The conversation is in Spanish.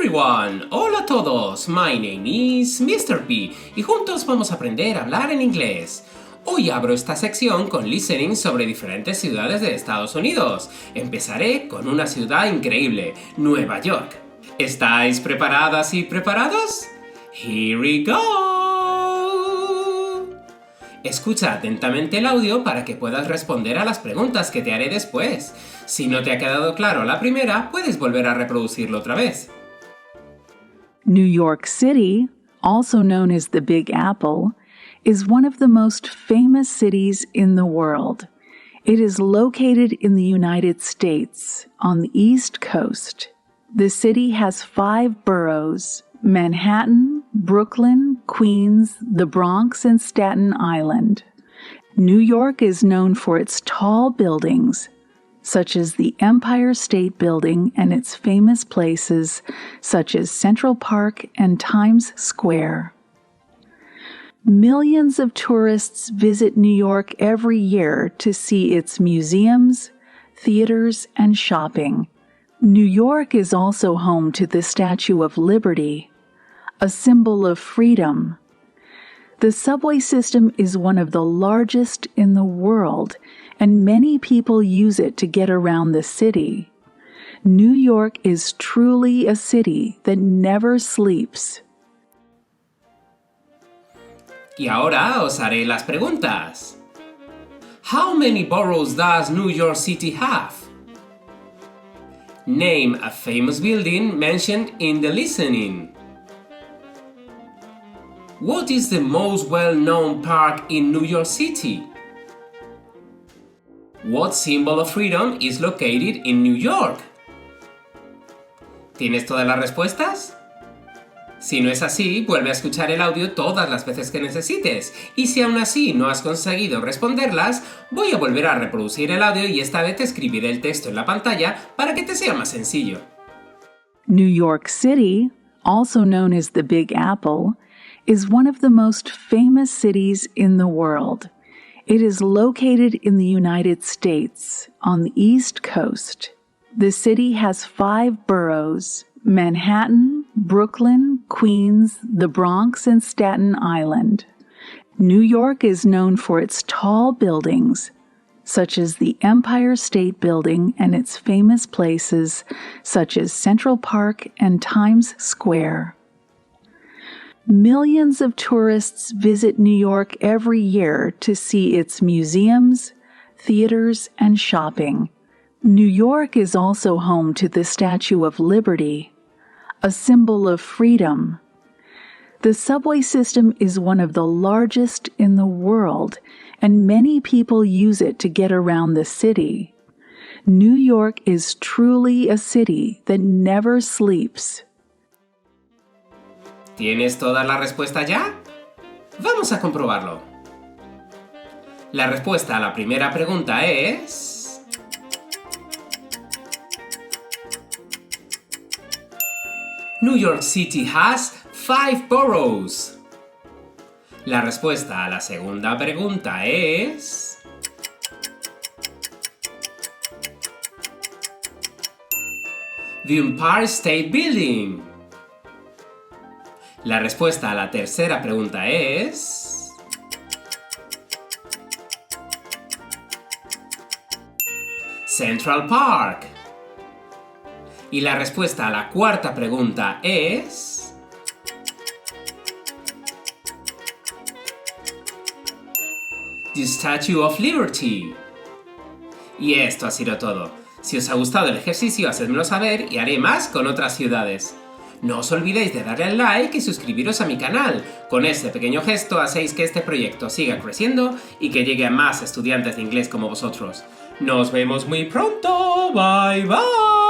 everyone! Hola a todos, my name is Mr.Pea y juntos vamos a aprender a hablar en inglés. Hoy abro esta sección con listening sobre diferentes ciudades de Estados Unidos. Empezaré con una ciudad increíble, Nueva York. ¿Estáis preparadas y preparados? Here we go! Escucha atentamente el audio para que puedas responder a las preguntas que te haré después. Si no te ha quedado claro la primera, puedes volver a reproducirlo otra vez. New York City, also known as the Big Apple, is one of the most famous cities in the world. It is located in the United States, on the East Coast. The city has 5 boroughs: Manhattan, Brooklyn, Queens, the Bronx, and Staten Island. New York is known for its tall buildings, such as the Empire State Building and its famous places such as Central Park and Times Square. Millions of tourists visit New York every year to see its museums, theaters, and shopping. New York is also home to the Statue of Liberty, a symbol of freedom. The subway system is one of the largest in the world, and many people use it to get around the city. New York is truly a city that never sleeps. Y ahora os haré las preguntas. How many boroughs does New York City have? Name a famous building mentioned in the listening. What is the most well-known park in New York City? What symbol of freedom is located in New York? ¿Tienes todas las respuestas? Si no es así, vuelve a escuchar el audio todas las veces que necesites. Y si aún así no has conseguido responderlas, voy a volver a reproducir el audio y esta vez te escribiré el texto en la pantalla para que te sea más sencillo. New York City, also known as the Big Apple, is one of the most famous cities in the world. It is located in the United States, on the East Coast. The city has 5 boroughs: Manhattan, Brooklyn, Queens, the Bronx, and Staten Island. New York is known for its tall buildings, such as the Empire State Building and its famous places such as Central Park and Times Square. Millions of tourists visit New York every year to see its museums, theaters, and shopping. New York is also home to the Statue of Liberty, a symbol of freedom. The subway system is one of the largest in the world, and many people use it to get around the city. New York is truly a city that never sleeps. ¿Tienes todas las respuestas ya? Vamos a comprobarlo. La respuesta a la primera pregunta es... New York City has 5 boroughs. La respuesta a la segunda pregunta es... The Empire State Building. La respuesta a la tercera pregunta es... Central Park. Y la respuesta a la cuarta pregunta es... The Statue of Liberty. Y esto ha sido todo. Si os ha gustado el ejercicio, hacedmelo saber y haré más con otras ciudades. No os olvidéis de darle al like y suscribiros a mi canal. Con este pequeño gesto hacéis que este proyecto siga creciendo y que llegue a más estudiantes de inglés como vosotros. Nos vemos muy pronto. Bye bye.